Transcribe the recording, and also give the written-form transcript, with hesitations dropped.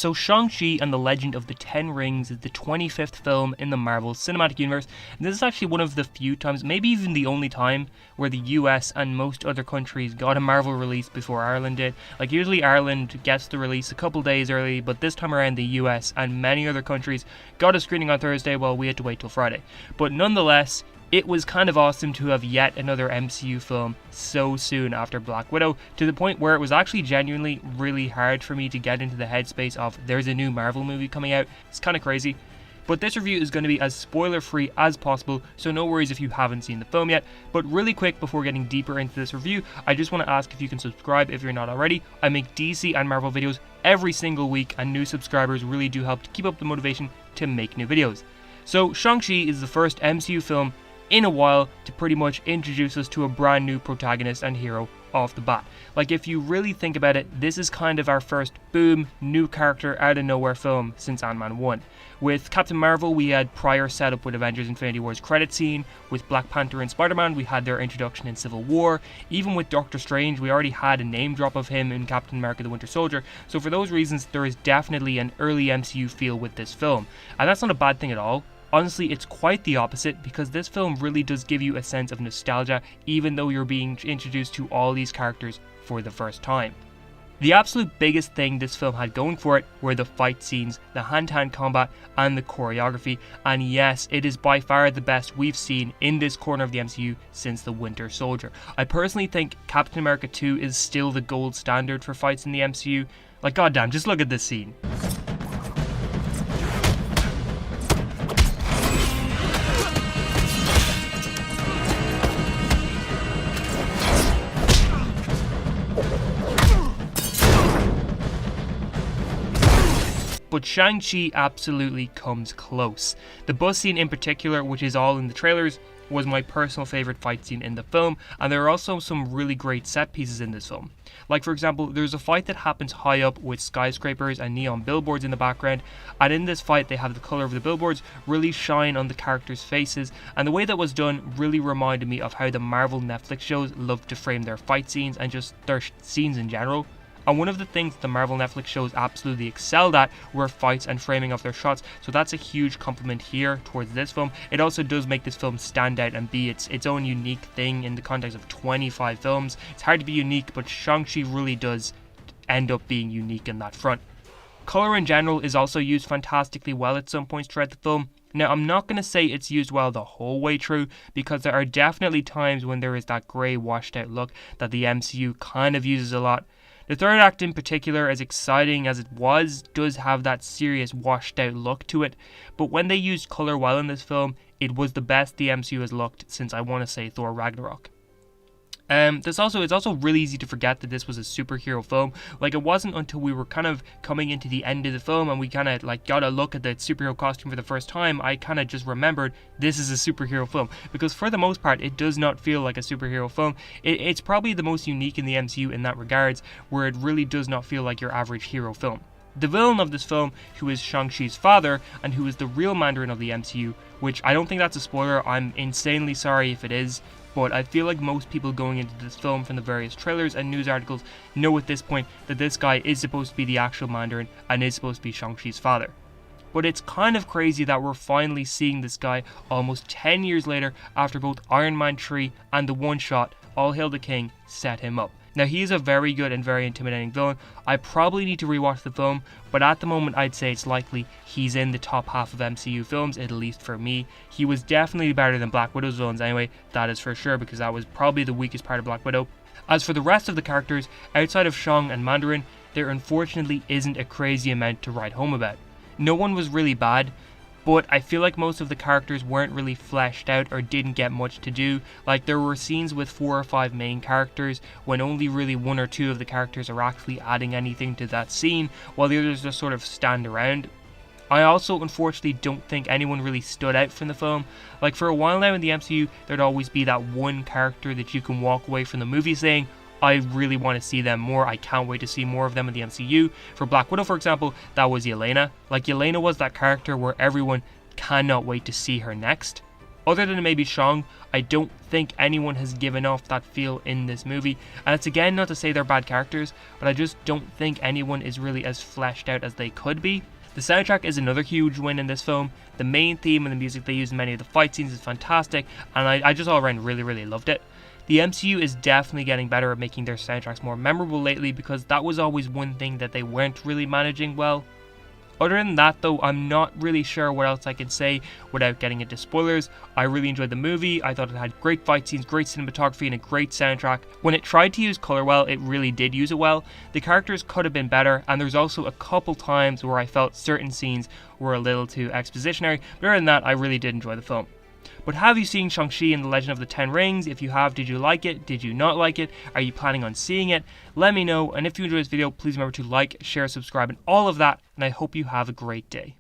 So Shang-Chi and the Legend of the Ten Rings is the 25th film in the Marvel Cinematic Universe, and this is actually one of the few times, maybe even the only time, where the US and most other countries got a Marvel release before Ireland did. Like usually Ireland gets the release a couple days early, but this time around the US and many other countries got a screening on Thursday while we had to wait till Friday. But nonetheless, it was kind of awesome to have yet another MCU film so soon after Black Widow, to the point where it was actually genuinely really hard for me to get into the headspace of there's a new Marvel movie coming out. It's kind of crazy. But this review is going to be as spoiler free as possible, so no worries if you haven't seen the film yet. But really quick, before getting deeper into this review, I just want to ask if you can subscribe if you're not already. I make DC and Marvel videos every single week, and new subscribers really do help to keep up the motivation to make new videos. So Shang-Chi is the first MCU film in a while to pretty much introduce us to a brand new protagonist and hero off the bat. Like if you really think about it, this is kind of our first boom, new character out of nowhere film since Ant-Man 1. With Captain Marvel, we had prior setup with Avengers Infinity War's credit scene. With Black Panther and Spider-Man, we had their introduction in Civil War. Even with Doctor Strange, we already had a name drop of him in Captain America the Winter Soldier. So for those reasons, there is definitely an early MCU feel with this film. And that's not a bad thing at all. Honestly, it's quite the opposite, because this film really does give you a sense of nostalgia even though you're being introduced to all these characters for the first time. The absolute biggest thing this film had going for it were the fight scenes, the hand-to-hand combat and the choreography, and yes, it is by far the best we've seen in this corner of the MCU since the Winter Soldier. I personally think Captain America 2 is still the gold standard for fights in the MCU. Like goddamn, just look at this scene. But Shang-Chi absolutely comes close. The bus scene in particular, which is all in the trailers, was my personal favourite fight scene in the film, and there are also some really great set pieces in this film. Like for example, there's a fight that happens high up with skyscrapers and neon billboards in the background, and in this fight they have the colour of the billboards really shine on the characters' faces, and the way that was done really reminded me of how the Marvel Netflix shows love to frame their fight scenes and just their scenes in general. And one of the things the Marvel Netflix shows absolutely excelled at were fights and framing of their shots, so that's a huge compliment here towards this film. It also does make this film stand out and be its own unique thing in the context of 25 films. It's hard to be unique, but Shang-Chi really does end up being unique in that front. Colour in general is also used fantastically well at some points throughout the film. Now, I'm not going to say it's used well the whole way through, because there are definitely times when there is that grey washed out look that the MCU kind of uses a lot. The third act in particular, as exciting as it was, does have that serious washed out look to it, but when they used colour well in this film, it was the best the MCU has looked since, I want to say, Thor Ragnarok. It's also really easy to forget that this was a superhero film. Like, it wasn't until we were kind of coming into the end of the film and we kind of like got a look at the superhero costume for the first time, I kind of just remembered this is a superhero film, because for the most part it does not feel like a superhero film. It's probably the most unique in the MCU in that regards, where it really does not feel like your average hero film. The villain of this film, who is Shang-Chi's father, and who is the real Mandarin of the MCU, which I don't think that's a spoiler, I'm insanely sorry if it is, but I feel like most people going into this film from the various trailers and news articles know at this point that this guy is supposed to be the actual Mandarin and is supposed to be Shang-Chi's father. But it's kind of crazy that we're finally seeing this guy almost 10 years later, after both Iron Man 3 and the one-shot All Hail the King set him up. Now, he is a very good and very intimidating villain. I probably need to rewatch the film, but at the moment I'd say it's likely he's in the top half of MCU films, at least for me. He was definitely better than Black Widow's villains anyway, that is for sure, because that was probably the weakest part of Black Widow. As for the rest of the characters, outside of Shang and Mandarin, there unfortunately isn't a crazy amount to write home about. No one was really bad, but I feel like most of the characters weren't really fleshed out or didn't get much to do. Like, there were scenes with 4 or 5 main characters when only really 1 or 2 of the characters are actually adding anything to that scene, while the others just sort of stand around. I also unfortunately don't think anyone really stood out from the film. Like, for a while now in the MCU, there'd always be that one character that you can walk away from the movie saying, I really want to see them more, I can't wait to see more of them in the MCU. For Black Widow, for example, that was Yelena. Like, Yelena was that character where everyone cannot wait to see her next. Other than maybe Shang, I don't think anyone has given off that feel in this movie, and it's again not to say they're bad characters, but I just don't think anyone is really as fleshed out as they could be. The soundtrack is another huge win in this film. The main theme and the music they use in many of the fight scenes is fantastic, and I just all around really loved it. The MCU is definitely getting better at making their soundtracks more memorable lately, because that was always one thing that they weren't really managing well. Other than that though, I'm not really sure what else I can say without getting into spoilers. I really enjoyed the movie. I thought it had great fight scenes, great cinematography, and a great soundtrack. When it tried to use colour well, it really did use it well. The characters could have been better, and there's also a couple times where I felt certain scenes were a little too expositionary, but other than that, I really did enjoy the film. But have you seen Shang-Chi and the Legend of the Ten Rings? If you have, did you like it? Did you not like it? Are you planning on seeing it? Let me know, and if you enjoyed this video, please remember to like, share, subscribe, and all of that, and I hope you have a great day.